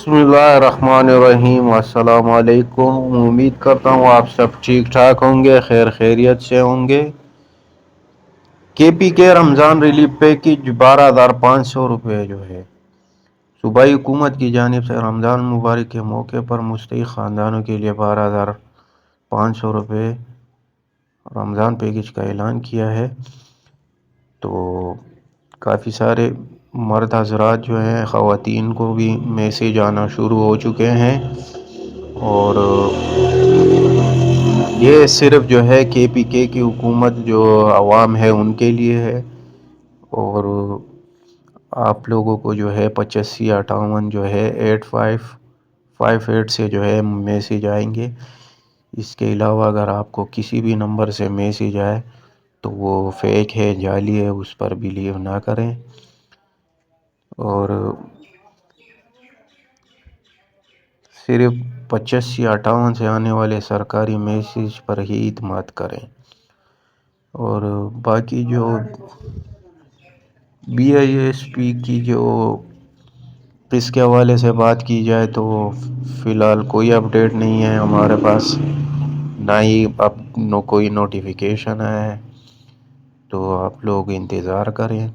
بسم اللہ الرحمن الرحیم، السلام علیکم۔ امید کرتا ہوں آپ سب ٹھیک ٹھاک ہوں گے، خیر خیریت سے ہوں گے۔ کے پی کے رمضان ریلیف پیکج 12,500 روپے جو ہے صوبائی حکومت کی جانب سے رمضان مبارک کے موقع پر مستحق خاندانوں کے لیے 12,500 روپے رمضان پیکج کا اعلان کیا ہے۔ تو کافی سارے مرد حضرات جو ہیں، خواتین کو بھی میسیج آنا شروع ہو چکے ہیں، اور یہ صرف جو ہے کے پی کے کی حکومت جو عوام ہے ان کے لیے ہے، اور آپ لوگوں کو جو ہے 8558 جو ہے 8558 سے جو ہے میسیج آئیں گے۔ اس کے علاوہ اگر آپ کو کسی بھی نمبر سے میسیج آئے تو وہ فیک ہے، جعلی ہے، اس پر بلیو نہ کریں، اور صرف 8558 سے آنے والے سرکاری میسیج پر ہی اعتماد کریں۔ اور باقی جو بی آئی ایس پی کی جو اس کے حوالے سے بات کی جائے تو فی الحال کوئی اپڈیٹ نہیں ہے ہمارے پاس، نہ ہی اب کوئی نوٹیفیکیشن ہے، تو آپ لوگ انتظار کریں،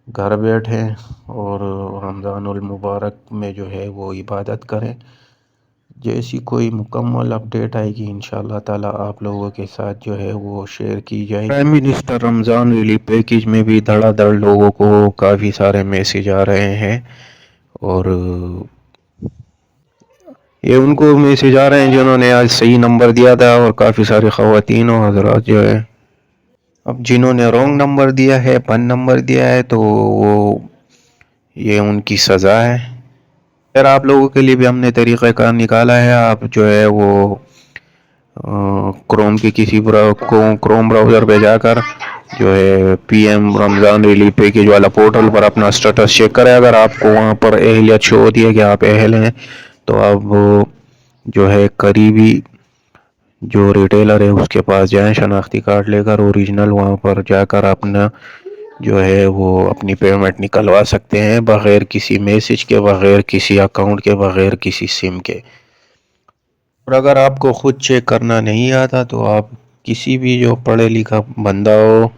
گھر بیٹھیں اور رمضان المبارک میں جو ہے وہ عبادت کریں۔ جیسی کوئی مکمل اپڈیٹ آئے گی انشاءاللہ تعالی آپ لوگوں کے ساتھ جو ہے وہ شیئر کی جائے گی۔ پرائم منسٹر رمضان ریلیف پیکج میں بھی دھڑا دھڑ لوگوں کو کافی سارے میسیج آ رہے ہیں، اور یہ ان کو میسیج آ رہے ہیں جنہوں نے آج صحیح نمبر دیا تھا، اور کافی ساری خواتین و حضرات جو ہے اب جنہوں نے رونگ نمبر دیا ہے، پن نمبر دیا ہے، تو وہ یہ ان کی سزا ہے۔ پھر آپ لوگوں کے لیے بھی ہم نے طریقہ کار نکالا ہے، آپ جو ہے وہ کروم کے کسی کروم براؤزر پہ جا کر جو ہے پی ایم رمضان ریلیف پیکج والا پورٹل پر اپنا سٹیٹس چیک کریں۔ اگر آپ کو وہاں پر اہلیت شو ہوتی ہے کہ آپ اہل ہیں، تو آپ جو ہے قریبی جو ریٹیلر ہے اس کے پاس جائیں، شناختی کارڈ لے کر اوریجنل، وہاں پر جا کر اپنا جو ہے وہ اپنی پیمنٹ نکلوا سکتے ہیں، بغیر کسی میسیج کے، بغیر کسی اکاؤنٹ کے، بغیر کسی سم کے۔ اور اگر آپ کو خود چیک کرنا نہیں آتا تو آپ کسی بھی جو پڑھے لکھا بندہ ہو،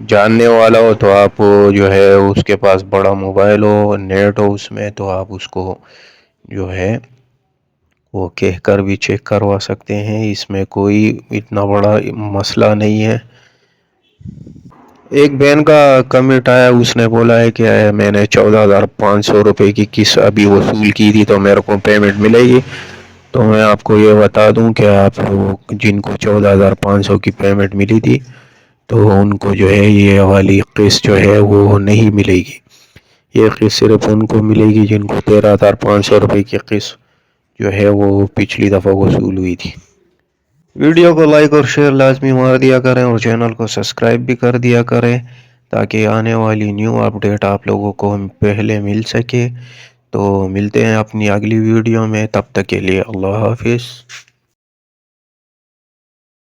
جاننے والا ہو، تو آپ جو ہے اس کے پاس بڑا موبائل ہو، نیٹ ہو اس میں، تو آپ اس کو جو ہے وہ کہہ کر بھی چیک کروا سکتے ہیں، اس میں کوئی اتنا بڑا مسئلہ نہیں ہے۔ ایک بہن کا کمنٹ آیا، اس نے بولا ہے کہ میں نے 14,500 روپے کی قسط ابھی وصول کی تھی تو میرے کو پیمنٹ ملے گی؟ تو میں آپ کو یہ بتا دوں کہ آپ جن کو 14,500 کی پیمنٹ ملی تھی تو ان کو جو ہے یہ والی قسط جو ہے وہ نہیں ملے گی۔ یہ قسط صرف ان کو ملے گی جن کو 13,500 روپے کی قسط جو ہے وہ پچھلی دفعہ وصول ہوئی تھی۔ ویڈیو کو لائک اور شیئر لازمی مار دیا کریں، اور چینل کو سبسکرائب بھی کر دیا کریں تاکہ آنے والی نیو اپڈیٹ آپ لوگوں کو پہلے مل سکے۔ تو ملتے ہیں اپنی اگلی ویڈیو میں، تب تک کے لیے اللہ حافظ۔